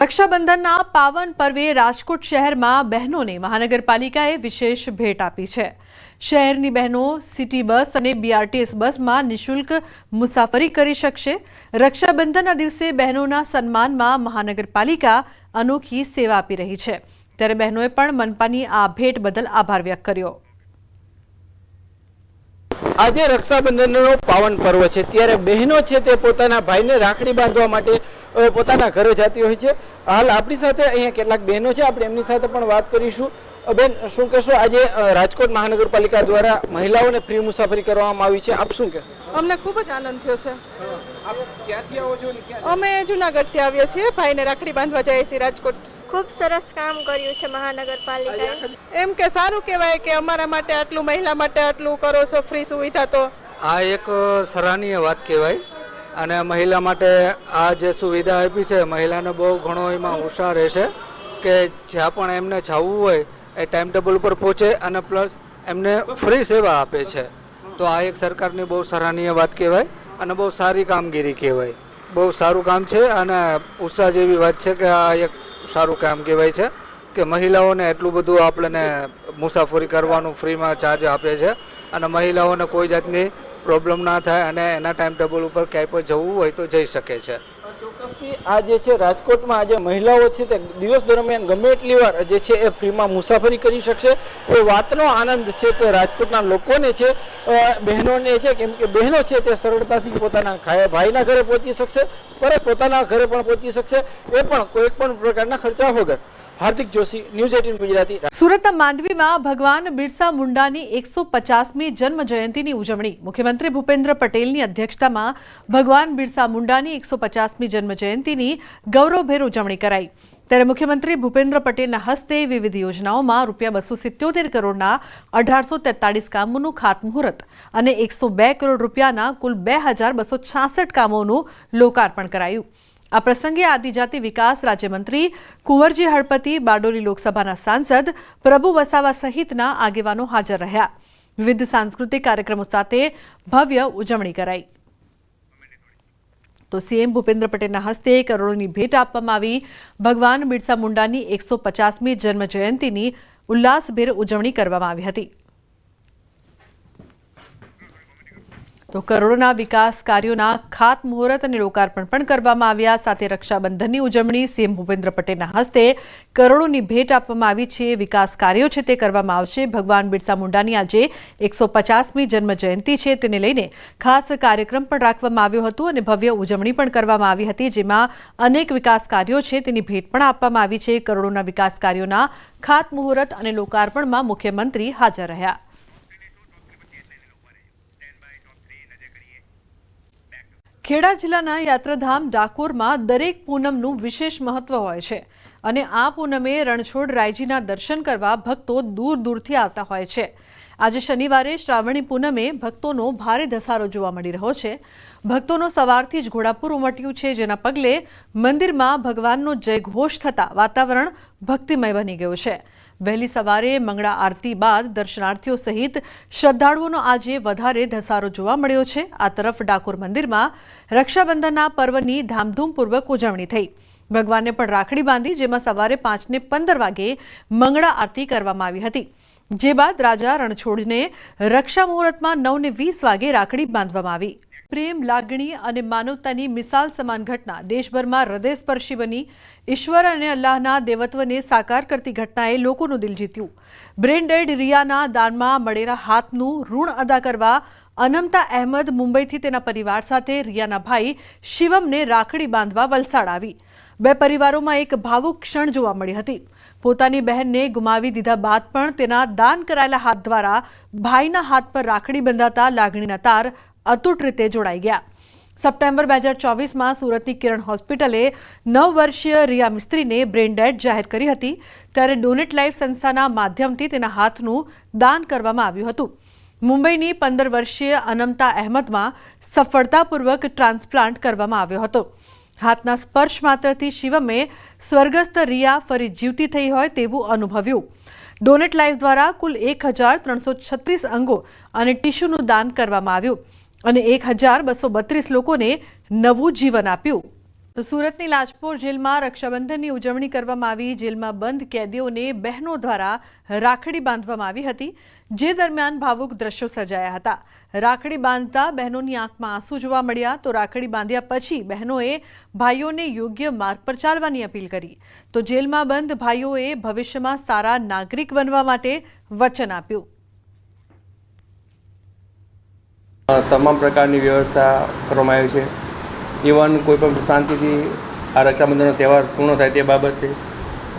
રક્ષાબંધનના પાવન પર્વે રાજકોટ શહેરમાં બહેનોને મહાનગરપાલિકાએ વિશેષ ભેટ આપી છે। શહેરની બહેનો સિટી બસ અને બીઆરટીએસ બસમાં નિઃશુલ્ક મુસાફરી કરી શકશે। રક્ષાબંધનના દિવસે બહેનોના સન્માનમાં મહાનગરપાલિકા અનોખી સેવા આપી રહી છે, ત્યારે બહેનોએ પણ મનપાની આ ભેટ બદલ આભાર વ્યક્ત કર્યો। આજે રક્ષાબંધનનો પાવન પર્વ છે, ત્યારે બહેનો છે તે પોતાના ભાઈને રાખડી બાંધવા માટે પોતાના ઘરે જતી હોય છે। હાલ આપણી સાથે અહીંયા કેટલાક બહેનો છે, આપણે એમની સાથે પણ વાત કરીશું। બેન, શું કહેશો, આજે રાજકોટ મહાનગરપાલિકા દ્વારા મહિલાઓને ફ્રી મુસાફરી કરવામાં આવી છે, આપ શું કહેશો? અમને ખૂબ જ આનંદ થયો છે। આપ ક્યાંથી આવો છો? અમે જુનાગઢથી આવીએ છીએ, ભાઈને રાખડી બાંધવા જઈએ છીએ રાજકોટ। ખૂબ સરસ કામ કર્યું છે મહાનગરપાલિકાએ। એમ કે સારું કહેવાય કે અમારા માટે આટલું, મહિલા માટે આટલું કરો છો ફ્રી સુવિધા, તો આ એક સરાહનીય વાત કહેવાય। અને મહિલા માટે આ જે સુવિધા આપી છે, મહિલાને બહુ ઘણો એમાં ઉત્સાહ રહેશે કે જ્યાં પણ એમને જવું હોય એ ટાઈમ ટેબલ ઉપર પહોંચે અને પ્લસ એમને ફ્રી સેવા આપે છે। તો આ એક સરકારની બહુ સરાહનીય વાત કહેવાય અને બહુ સારી કામગીરી કહેવાય। બહુ સારું કામ છે અને ઉત્સાહ જેવી વાત છે કે આ એક સારું કામ કહેવાય છે કે મહિલાઓને એટલું બધું આપણને મુસાફરી કરવાનું ફ્રીમાં ચાર્જ આપે છે અને મહિલાઓને કોઈ જાતની પ્રોબ્લેમ ના થાય અને એના ટાઈમ ટેબલ ઉપર ક્યાંય પણ જવું હોય તો જઈ શકે છે। ચોક્કસથી આ જે છે રાજકોટમાં આજે મહિલાઓ છે તે દિવસ દરમિયાન ગમે એટલી વાર જે છે એ ફ્રીમાં મુસાફરી કરી શકશે। એ વાતનો આનંદ છે તે રાજકોટના લોકોને છે, બહેનોને છે, કેમ કે બહેનો છે તે સરળતાથી પોતાના ભાઈના ઘરે પહોંચી શકશે, પરત પોતાના ઘરે પણ પહોંચી શકશે, એ પણ કોઈ પણ પ્રકારના ખર્ચા વગર। હાર્દિક જોશી, ન્યૂઝ 18 ગુજરાતી। સુરતના માંડવીમાં ભગવાન બિરસા મુંડાની 150મી જન્મ જયંતિની ઉજવણી। મુખ્યમંત્રી ભૂપેન્દ્ર પટેલની અધ્યક્ષતામાં ભગવાન બિરસા મુંડાની 150મી જન્મ જયંતિની ગૌરવભેર ઉજવણી કરાઈ। ત્યારે મુખ્યમંત્રી ભૂપેન્દ્ર પટેલના હસ્તે વિવિધ યોજનાઓમાં ₹277 કરોડના 1843 કામોનું ખાતમુહૂર્ત અને 102 કરોડ રૂપિયાના કુલ 2266 કામોનું લોકાર્પણ કરાયું। આ પ્રસંગે આદિજાતિ વિકાસ રાજ્યમંત્રી કુંવરજી હળપતિ, બારડોલી લોકસભાના સાંસદ પ્રભુ વસાવા સહિતના આગેવાનો હાજર રહ્યા। વિવિધ સાંસ્કૃતિક કાર્યક્રમો સાથે ભવ્ય ઉજવણી કરાઈ। તો સીએમ ભૂપેન્દ્ર પટેલના હસ્તે કરોડોની ભેટ આપવામાં આવી। ભગવાન બિરસા મુંડાની 150મી જન્મ જયંતિની ઉલ્લાસભેર ઉજવણી કરવામાં આવી હતી। તો કરોડોના વિકાસ કાર્યોના ખાતમુહૂર્ત અને લોકાર્પણ પણ કરવામાં આવ્યા। સાથે રક્ષાબંધનની ઉજવણી સીએમ ભૂપેન્દ્ર પટેલના હસ્તે કરોડોની ભેટ આપવામાં આવી છે। વિકાસ કાર્યો છે તે કરવામાં આવશે। ભગવાન બિરસા મુંડાની આજે 150મી જન્મ જયંતિ છે, તેને લઈને ખાસ કાર્યક્રમ પણ રાખવામાં આવ્યો હતો અને ભવ્ય ઉજવણી પણ કરવામાં આવી હતી, જેમાં અનેક વિકાસ કાર્યો છે તેની ભેટ પણ આપવામાં આવી છે। કરોડોના વિકાસ કાર્યોના ખાતમુહૂર્ત અને લોકાર્પણમાં મુખ્યમંત્રી હાજર રહ્યા। ખેડા જિલ્લાના યાત્રાધામ ડાકોરમાં દરેક પૂનમનું વિશેષ મહત્વ હોય છે અને આ પૂનમે રણછોડ રાયજીના દર્શન કરવા ભક્તો દૂર દૂરથી આવતા હોય છે। આજે શનિવારે શ્રાવણી પૂનમે ભક્તોનો ભારે ધસારો જોવા મળી રહ્યો છે। ભક્તોનો સવારથી જ ઘોડાપુર ઉમટ્યું છે, જેના પગલે મંદિરમાં ભગવાનનો જયઘોષ થતા વાતાવરણ ભક્તિમય બની ગયું છે। વહેલી સવારે મંગળા આરતી બાદ દર્શનાર્થીઓ સહિત શ્રદ્ધાળુઓનો આજે વધારે ધસારો જોવા મળ્યો છે। આ તરફ ડાકોર મંદિરમાં રક્ષાબંધનના પર્વની ધામધૂમપૂર્વક ઉજવણી થઈ। ભગવાનને પણ રાખડી બાંધી, જેમાં સવારે 5:15 વાગે મંગળા આરતી કરવામાં આવી હતી, જે બાદ રાજા રણછોડને રક્ષા મુહૂર્તમાં 9:20 વાગે રાખડી બાંધવામાં આવી। પ્રેમ, લાગણી અને માનવતાની મિસાલ સમાન ઘટના દેશભરમાં હૃદયસ્પર્શી બની। ઈશ્વર અને અલ્લાહના દેવત્વને સાકાર કરતી ઘટનાએ લોકોનું દિલ જીત્યું। બ્રેન ડેડ રિયાના દાનમાં મળેલા હાથનું ઋણ અદા કરવા અનમતા અહેમદ મુંબઈથી તેના પરિવાર સાથે રિયાના ભાઈ શિવમને રાખડી બાંધવા વલસાડ આવી। બે પરિવારોમાં એક ભાવુક ક્ષણ જોવા મળી હતી। પોતાની બહેનને ગુમાવી દીધા બાદ પણ તેના દાન કરાયેલા હાથ દ્વારા ભાઈના હાથ પર રાખડી બંધાતા લાગણીના તાર અતૂટ રીતે જોડાઈ ગયા। સપ્ટેમ્બર 2024માં સુરતની કિરણ હોસ્પિટલે 9 વર્ષીય રિયા મિસ્ત્રીને બ્રેન ડેડ જાહેર કરી હતી, ત્યારે ડોનેટ લાઈફ સંસ્થાના માધ્યમથી તેના હાથનું દાન કરવામાં આવ્યું હતું। મુંબઈની 15 વર્ષીય અનમતા અહેમદમાં સફળતાપૂર્વક ટ્રાન્સપ્લાન્ટ કરવામાં આવ્યો હતો। હાથના સ્પર્શ માત્રથી શિવમે સ્વર્ગસ્થ રિયા ફરી જીવતી થઈ હોય તેવું અનુભવ્યું। ડોનેટ લાઈફ દ્વારા કુલ 1336 અંગો અને ટીશ્યુનું દાન કરવામાં આવ્યું અને 1232 લોકોને નવું જીવન આપ્યું। તો સુરતની લાજપોર જેલમાં રક્ષાબંધનની ઉજવણી કરવામાં આવી। જેલમાં બંધ કેદીઓને બહેનો દ્વારા રાખડી બાંધવામાં આવી હતી, જે દરમિયાન ભાવુક દ્રશ્યો સર્જાયા હતા। રાખડી બાંધતા બહેનોની આંખમાં આંસુ જોવા મળ્યા। તો રાખડી બાંધ્યા પછી બહેનોએ ભાઈઓને યોગ્ય માર્ગ પર ચાલવાની અપીલ કરી। તો જેલમાં બંધ ભાઈઓએ ભવિષ્યમાં સારા નાગરિક બનવા માટે વચન આપ્યું। તમામ પ્રકારની વ્યવસ્થા કરવામાં આવી છે। ઇવન કોઈપણ શાંતિથી આ રક્ષાબંધનનો તહેવાર પૂર્ણ થાય તે બાબતે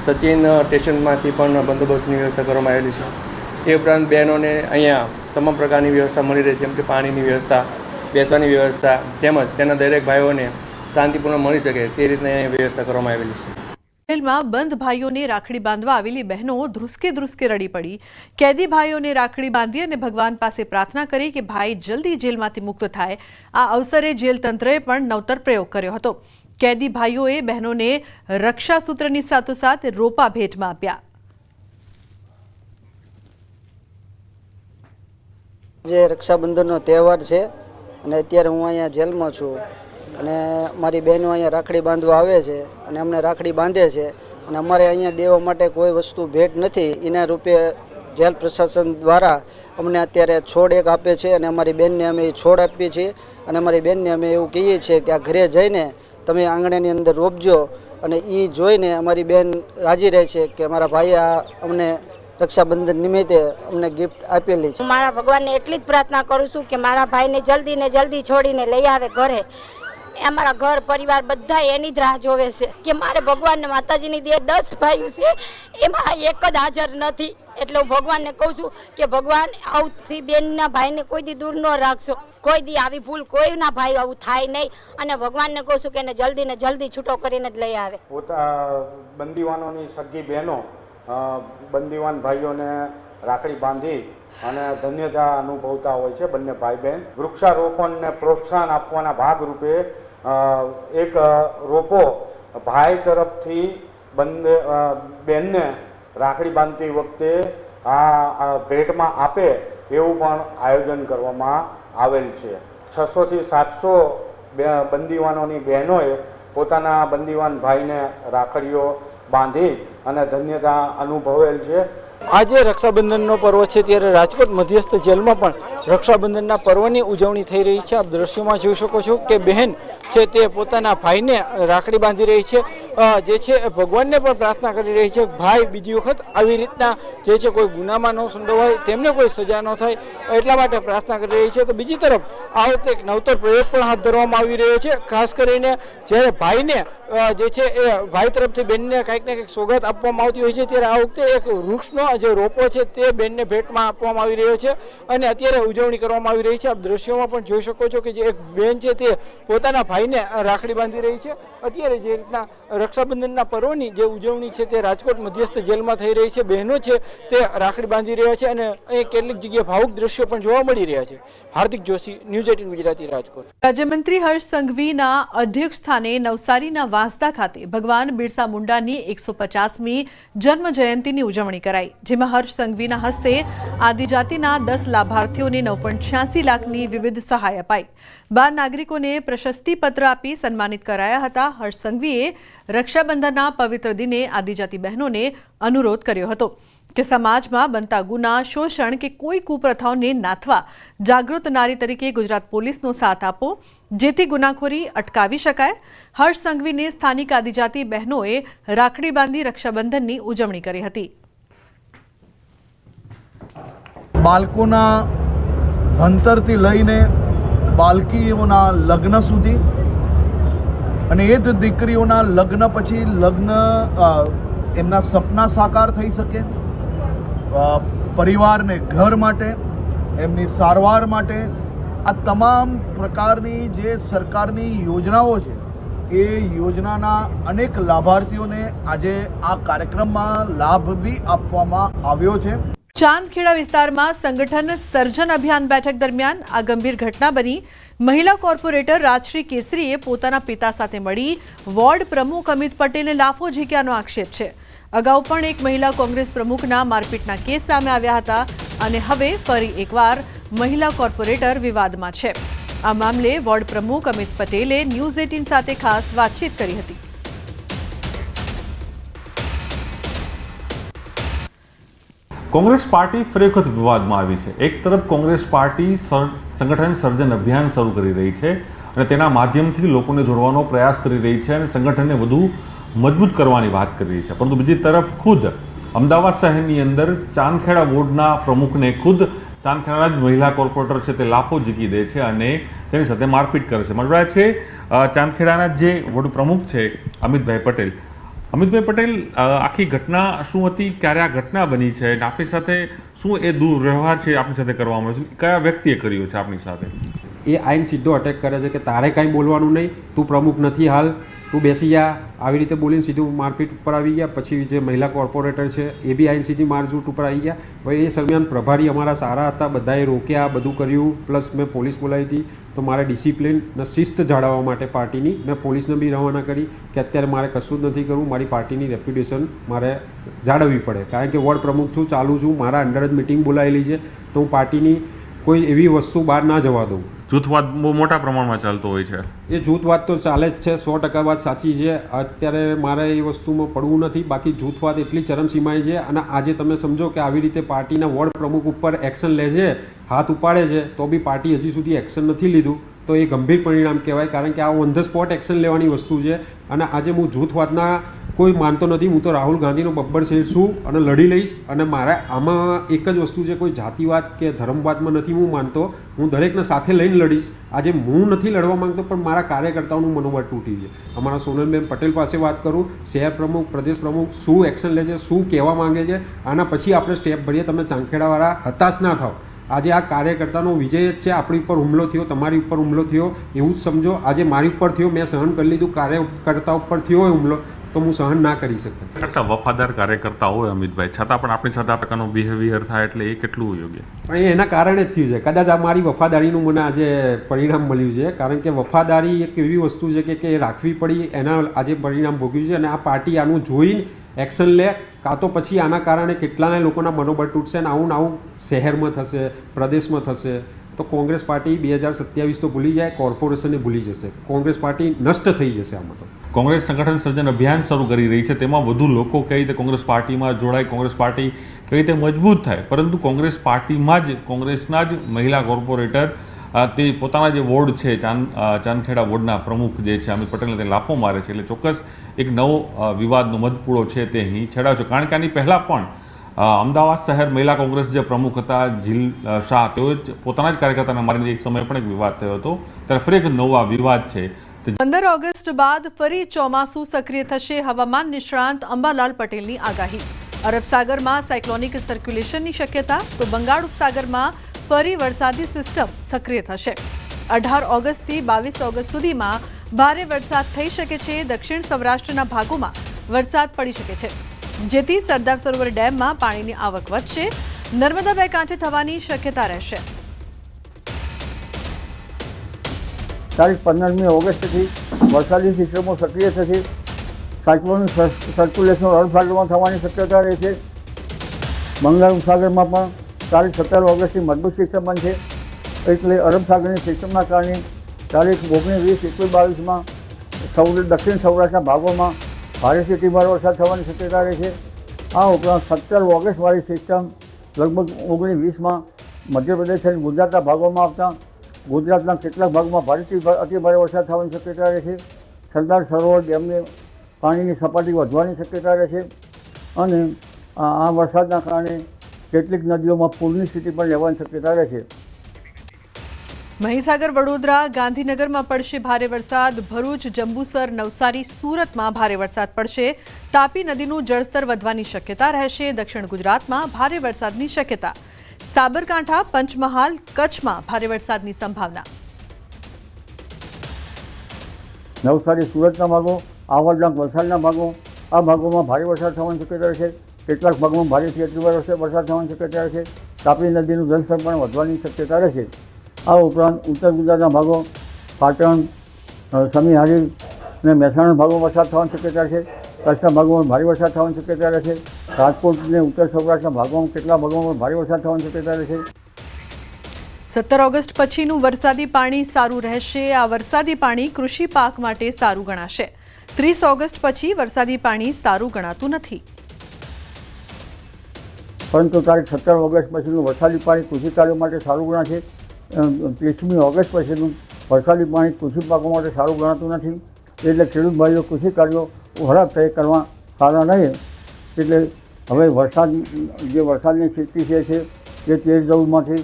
સચિન સ્ટેશનમાંથી પણ બંદોબસ્તની વ્યવસ્થા કરવામાં આવેલી છે। એ ઉપરાંત બહેનોને અહીંયા તમામ પ્રકારની વ્યવસ્થા મળી રહી છે, જેમ કે પાણીની વ્યવસ્થા, બેસવાની વ્યવસ્થા, તેમજ તેના દરેક ભાઈઓને શાંતિપૂર્ણ મળી શકે તે રીતના અહીંયા વ્યવસ્થા કરવામાં આવેલી છે। જેલમાં બંધ ભાઈઓને રાખડી બાંધવા આવેલી બહેનો ધ્રુસકે ધ્રુસકે રડી પડી। કેદી ભાઈઓને રાખડી બાંધી અને ભગવાન પાસે પ્રાર્થના કરી કે ભાઈ જલ્દી જેલમાંથી મુક્ત થાય। આ અવસરે જેલ તંત્રએ પણ નવતર પ્રયોગ કર્યો હતો। કેદી ભાઈઓએ બહેનોને રક્ષાસૂત્રની સાથોસાથ રોપા ભેટમાં આપ્યા। જે રક્ષાબંધનનો તહેવાર છે અને અત્યારે હું અહીંયા જેલમાં છું અને મારી બહેનો અહીંયા રાખડી બાંધવા આવે છે અને અમને રાખડી બાંધે છે અને અમારે અહીંયા દેવા માટે કોઈ વસ્તુ ભેટ નથી। એના રૂપે જેલ પ્રશાસન દ્વારા અમને અત્યારે છોડ એક આપે છે અને અમારી બહેનને અમે એ છોડ આપીએ છીએ અને અમારી બહેનને અમે એવું કહીએ છીએ કે આ ઘરે જઈને તમે આંગણાની અંદર રોપજો અને એ જોઈને અમારી બહેન રાજી રહે છે કે મારા ભાઈએ આ અમને રક્ષાબંધન નિમિત્તે અમને ગિફ્ટ આપેલી છે। હું મારા ભગવાનને એટલી જ પ્રાર્થના કરું છું કે મારા ભાઈને જલ્દી ને જલ્દી છોડીને લઈ આવે ઘરે। અમારા ઘર પરિવાર બધા એની જ રાહ જોવે છે કે મારે ભગવાનને માતાજીની દે 10 ભાઈઓ છે, એમાં એક જ હાજર નથી। એટલે હું ભગવાનને કહું છું કે ભગવાન આવથી બેનના ભાઈને કોઈ દી દૂર ન રાખશો, કોઈ દી આવી ભૂલ કોઈના ભાઈ આવું થાય નહીં। અને ભગવાનને કહું છું કે એને જલ્દી ને જલ્દી છૂટો કરીને જ લઈ આવે। બંદીવાનોની સગી બહેનો બંદીવાન ભાઈઓને રાખડી બાંધી અને ધન્યતા અનુભવતા હોય છે બંને ભાઈ બહેન। વૃક્ષારોપણને પ્રોત્સાહન આપવાના ભાગરૂપે એક રોપો ભાઈ તરફથી બહેનને રાખડી બાંધતી વખતે આ ભેટમાં આપે એવું પણ આયોજન કરવામાં આવેલ છે। 600 થી 700 બંદીવાનોની બહેનોએ પોતાના બંદીવાન ભાઈને રાખડીઓ બાંધી અને ધન્યતા અનુભવેલ છે। આજે રક્ષાબંધનનો પર્વ છે ત્યારે રાજકોટ મધ્યસ્થ જેલમાં પણ રક્ષાબંધનના પર્વની ઉજવણી થઈ રહી છે। આપ દ્રશ્યોમાં જોઈ શકો છો કે બહેન છે તે પોતાના ભાઈને રાખડી બાંધી રહી છે, જે છે ભગવાનને પણ પ્રાર્થના કરી રહી છે ભાઈ બીજી વખત આવી રીતના જે છે કોઈ ગુનામાં ન સંડોવાય, તેમને કોઈ સજા ન થાય એટલા માટે પ્રાર્થના કરી રહી છે। તો બીજી તરફ આ વખતે એક નવતર પ્રયોગ પણ હાથ ધરવામાં આવી રહ્યો છે। ખાસ કરીને જ્યારે ભાઈને જે છે એ ભાઈ તરફથી બેનને કંઈક ને કંઈક સોગાદ આપવામાં આવતી હોય છે, ત્યારે આ વખતે એક વૃક્ષનો જે રોપો છે તે બેનને ભેટમાં આપવામાં આવી રહ્યો છે અને અત્યારે ઉજવણી કરવામાં આવી રહી છે। આપ દ્રશ્યોમાં પણ જોઈ શકો છો કે જે એક બેન છે તે પોતાના ભાઈને રાખડી બાંધી રહી છે। અત્યારે જે રીતના રક્ષાબંધનના પર્વની જે ઉજવણી છે તે રાજકોટ મધ્યસ્થ જેલમાં થઈ રહી છે। બહેનો છે તે રાખડી બાંધી રહ્યા છે અને અહીં કેટલીક જગ્યાએ ભાવુક દ્રશ્યો પણ જોવા મળી રહ્યા છે। હાર્દિક જોશી, ન્યૂઝ 18 ગુજરાતી, રાજકોટ। રાજ્યમંત્રી હર્ષ સંઘવીના અધ્યક્ષ સ્થાને નવસારીના વાંસદા ખાતે ભગવાન બિરસા મુંડાની 150મી જન્મ જયંતિની ઉજવણી કરાઈ, જેમાં હર્ષ સંઘવીના હસ્તે આદિજાતિના 10 લાભાર્થીઓને 9.86 લાખની વિવિધ સહાય અપાઈ। 12 નાગરિકોને પ્રશસ્તિપત્ર આપી સન્માનિત કરાયા હતા। હર્ષ સંઘવીએ રક્ષાબંધનના પવિત્ર દિને આદિજાતિ બહેનોને અનુરોધ કર્યો હતો કે સમાજમાં બનતા ગુના, શોષણ કે કોઈ કુપ્રથાઓને નાથવા જાગૃત નારી તરીકે ગુજરાત પોલીસનો સાથ આપો, જેથી ગુનાખોરી અટકાવી શકાય। હર્ષ સંઘવીને સ્થાનિક આદિજાતિ બહેનોએ રાખડી બાંધી રક્ષાબંધનની ઉજવણી કરી હતી। બાળકોના ભણતરથી લઈને બાળકીઓના લગ્ન સુધી અને એ જ દીકરીઓના લગ્ન પછી એમના સપના સાકાર થઈ શકે, પરિવારને ઘર માટે, એમની સારવાર માટે આ તમામ પ્રકારની જે સરકારની યોજનાઓ છે એ યોજનાના અનેક લાભાર્થીઓને આજે આ કાર્યક્રમમાં લાભ બી આપવામાં આવ્યો છે। ચાંદખેડા વિસ્તારમાં સંગઠન સર્જન અભિયાન બેઠક દરમિયાન આ ગંભીર ઘટના બની। મહિલા કોર્પોરેટર રાજશ્રી કેસરીએ પોતાના પિતા સાથે મળી વોર્ડ પ્રમુખ અમિત પટેલને લાફો ઝીક્યાનો આક્ષેપ છે। અગાઉ પણ એક મહિલા કોંગ્રેસ પ્રમુખના મારપીટના કેસ સામે આવ્યા હતા અને હવે ફરી એકવાર મહિલા કોર્પોરેટર વિવાદમાં છે। આ મામલે વોર્ડ પ્રમુખ અમિત પટેલે ન્યૂઝ 18 સાથે ખાસ વાતચીત કરી હતી. કોંગ્રેસ પાર્ટી ફરી વખત વિવાદમાં આવી છે. એક તરફ કોંગ્રેસ પાર્ટી સંગઠન સર્જન અભિયાન શરૂ કરી રહી છે અને તેના માધ્યમથી લોકોને જોડવાનો પ્રયાસ કરી રહી છે અને સંગઠનને વધુ મજબૂત કરવાની વાત કરી રહી છે. પરંતુ બીજી તરફ ખુદ અમદાવાદ શહેરની અંદર ચાંદખેડા વોર્ડના પ્રમુખને ખુદ ચાંદખેડાના જ મહિલા કોર્પોરેટર છે તે લાફો ઝીકી દે છે અને તેની સાથે મારપીટ કરે છે. મળી રહ્યા છે ચાંદખેડાના જે વોર્ડ પ્રમુખ છે અમિતભાઈ પટેલ. અમિતભાઈ પટેલ, આખી ઘટના શું હતી, ક્યારે આ ઘટના બની છે અને આપણી સાથે શું એ દુર્વ્યવહાર છે આપણી સાથે કરવામાં આવ્યો છે, કયા વ્યક્તિએ કર્યો છે આપણી સાથે? એ આઈન સીધો અટેક કરે છે કે તારે કાંઈ બોલવાનું નહીં, તું પ્રમુખ નથી હાલ, તું બેસી જા, આવી રીતે બોલીને સીધું મારપીટ ઉપર આવી ગયા. પછી જે મહિલા કોર્પોરેટર છે એ બી આઈન સીધી મારઝૂટ ઉપર આવી ગયા. હવે એ દરમિયાન પ્રભારી અમારા સારા હતા, બધાએ રોક્યા, બધું કર્યું, પ્લસ મેં પોલીસ બોલાવી હતી. તો મારે ડિસિપ્લિન અને શિસ્ત જાળવવા માટે પાર્ટીની મેં પોલીસને બી રવાના કરી કે અત્યારે મારે કશું જ નથી કરવું, મારી પાર્ટીની રેપ્યુટેશન મારે જાળવવી પડે. કારણ કે વોર્ડ પ્રમુખ છું, ચાલુ છું, મારા અંડર જ મિટિંગ બોલાવેલી છે, તો હું પાર્ટીની કોઈ એવી વસ્તુ બહાર ના જવા દઉં. જૂથવાદ બહુ મોટા પ્રમાણમાં ચાલતો હોય છે. એ જૂથવાદ તો ચાલે જ છે, 100% વાત સાચી છે. અત્યારે મારે એ વસ્તુમાં પડવું નથી. બાકી જૂથવાદ એટલી ચરમસીમાએ છે અને આજે તમે સમજો કે આવી રીતે પાર્ટીના વોર્ડ પ્રમુખ ઉપર એક્શન લે છે, હાથ ઉપાડે છે, તો બી પાર્ટી હજી સુધી એક્શન નથી લીધું, તો એ ગંભીર પરિણામ કહેવાય. કારણ કે આ ઓન ધ સ્પોટ એક્શન લેવાની વસ્તુ છે. અને આજે હું જૂથવાદના કોઈ માનતો નથી. હું તો રાહુલ ગાંધીનો બબ્બર શેર છું અને લડી લઈશ. અને મારે આમાં એક જ વસ્તુ છે, કોઈ જાતિવાદ કે ધર્મવાદમાં નથી હું માનતો. હું દરેકને સાથે લઈને લડીશ. આજે હું નથી લડવા માંગતો, પણ મારા કાર્યકર્તાઓનું મનોબળ તૂટી છે. અમારા સોનલબેન પટેલ પાસે વાત કરું, શહેર પ્રમુખ, પ્રદેશ પ્રમુખ શું એક્શન લે છે, શું કહેવા માંગે છે, આના પછી આપણે સ્ટેપ ભરીએ. તમે ચાંદખેડાવાળા હતાશ ના થાવ. આજે આ કાર્યકર્તાનો વિજય જ છે. આપણી ઉપર હુમલો થયો, તમારી ઉપર હુમલો થયો, એવું જ સમજો. આજે મારી ઉપર થયો, મેં સહન કરી લીધું. કાર્યકર્તા ઉપર થયો હોય હુમલો, તો હું સહન ના કરી શકું. આટલા વફાદાર કાર્યકર્તા હોય અમિતભાઈ, છતાં પણ આપણી સાથે આ પ્રકારનો બિહેવિયર થાય એટલે એ કેટલું યોગ્ય? પણ એ એના કારણે જ થયું છે. કદાચ આ મારી વફાદારીનું મને આજે પરિણામ મળ્યું છે. કારણ કે વફાદારી એક એવી વસ્તુ છે કે રાખવી પડી, એના આજે પરિણામ ભોગ્યું છે. અને આ પાર્ટી આનું જોઈને એક્શન લે, કાં તો પછી આના કારણે કેટલાના લોકોના મનોબળ તૂટશે અને આવું શહેરમાં થશે, પ્રદેશમાં થશે. તો કોંગ્રેસ પાર્ટી 2027 તો ભૂલી જાય, કોર્પોરેશનને ભૂલી જશે. કોંગ્રેસ પાર્ટી નષ્ટ થઈ જશે આમાં. તો કોંગ્રેસ સંગઠન સર્જન અભિયાન શરૂ કરી રહી છે, તેમાં વધુ લોકો કઈ રીતે કોંગ્રેસ પાર્ટીમાં જોડાય, કોંગ્રેસ પાર્ટી કઈ રીતે મજબૂત થાય. પરંતુ કોંગ્રેસ પાર્ટીમાં જ કોંગ્રેસના જ મહિલા કોર્પોરેટર તે પોતાના જે વોર્ડ છે ચાંદખેડા વોર્ડના પ્રમુખ જે છે અમિત પટેલને તે લાફો મારે છે. એટલે ચોક્કસ એક નવો વિવાદનો મધપૂળો છે તે અહીં છેડાયો છે. કારણ કે આની પહેલાં પણ અમદાવાદ શહેર મહિલા કોંગ્રેસ જે પ્રમુખ હતા જીલ શાહ, તેઓ પોતાના જ કાર્યકર્તાને મારીને એક સમય પણ એક વિવાદ થયો હતો. ત્યારે ફરી એક નવો વિવાદ છે. 15 ઓગસ્ટ બાદ ફરી ચોમાસું સક્રિય થશે. હવામાન નિષ્ણાંત અંબાલાલ પટેલની આગાહી. અરબ સાગરમાં સાયક્લોનિક સર્ક્યુલેશનની શક્યતા, તો બંગાળ ઉપસાગરમાં ફરી વરસાદી સિસ્ટમ સક્રિય થશે. 18 ઓગસ્ટથી 22 ઓગસ્ટ સુધીમાં ભારે વરસાદ થઈ શકે છે. દક્ષિણ સૌરાષ્ટ્રના ભાગોમાં વરસાદ પડી શકે છે, જેથી સરદાર સરોવર ડેમમાં પાણીની આવક વધશે. નર્મદા બે કાંઠે થવાની શક્યતા રહેશે. તારીખ 15મી ઓગસ્ટથી વરસાદી સિસ્ટમો સક્રિય થશે. સાયક્લોનિક સર્ક્યુલેશન અરબ સાગરમાં થવાની શક્યતા રહે છે. બંગાળ ઉપસાગરમાં પણ તારીખ 17 ઓગસ્ટથી મજબૂત સિસ્ટમ બનશે. એટલે અરબ સાગરની સિસ્ટમના કારણે તારીખ 19, 20, 21, 22માં દક્ષિણ સૌરાષ્ટ્રના ભાગોમાં ભારેથી અતિભારે વરસાદ થવાની શક્યતા રહે છે. આ ઉપરાંત 17 ઓગસ્ટવાળી સિસ્ટમ લગભગ 19, 20માં મધ્યપ્રદેશ અને ગુજરાતના ભાગોમાં આવતા ગુજરાતના કેટલાક ભાગમાં ભારેથી અતિભારે વરસાદ થવાની શક્યતા રહે છે. સરદાર સરોવર ડેમની પાણીની સપાટી વધવાની શક્યતા રહે છે. અને આ વરસાદના કારણે કેટલીક નદીઓમાં પૂરની સ્થિતિ પણ રહેવાની શક્યતા રહે છે. મહીસાગર, વડોદરા, ગાંધીનગરમાં પડશે ભારે વરસાદ. ભરૂચ, જંબુસર, નવસારી, સુરતમાં ભારે વરસાદ પડશે. તાપી નદીનું જળસ્તર વધવાની શક્યતા રહેશે. દક્ષિણ ગુજરાતમાં ભારે વરસાદની શક્યતા. સાબરકાંઠા, પંચમહાલ, કચ્છમાં ભારે વરસાદની સંભાવના. નવસારી, સુરતના ભાગો, આવડના વલસાડના ભાગો, આ ભાગોમાં ભારે વરસાદ થવાની શક્યતા રહેશે. કેટલાક ભાગમાં ભારેથી અતિભારે વરસાદ થવાની શક્યતા રહેશે. તાપી નદીનું જળસ્તર પણ વધવાની શક્યતા રહેશે. આ ઉપરાંત ઉત્તર ગુજરાતના ભાગો, પાટણ, સમીહારી અને મહેસાણા ભાગોમાં વરસાદ થવાની શક્યતા છે. કચ્છના ભાગોમાં ભારે વરસાદ થવાની શક્યતા રહેશે. રાજકોટ અને ઉત્તર સૌરાષ્ટ્રના ભાગોમાં કેટલાક ભાગોમાં ભારે વરસાદ થવાની શક્યતા રહેશે. 17 ઓગસ્ટ પછીનું વરસાદી પાણી સારું રહેશે. આ વરસાદી પાણી કૃષિ પાક માટે સારું ગણાશે. 30 ઓગસ્ટ પછી વરસાદી પાણી સારું ગણાતું નથી. પરંતુ તારીખ 17 ઓગસ્ટ પછીનું વરસાદી પાણી કૃષિ કાર્યો માટે સારું ગણાશે. 30મી ઓગસ્ટ પછીનું વરસાદી પાણી કૃષિ પાકો માટે સારું ગણાતું નથી. એટલે ખેડૂત ભાઈઓ કૃષિ કાર્યો ખરાબ તય કરવા સારા નહીં. એટલે હવે જે વરસાદની સ્થિતિ છે એ 13-14માંથી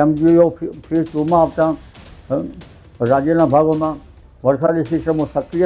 MGO ફેઝ 2માં આવતા રાજ્યના ભાગોમાં વરસાદી સિસ્ટમો સક્રિય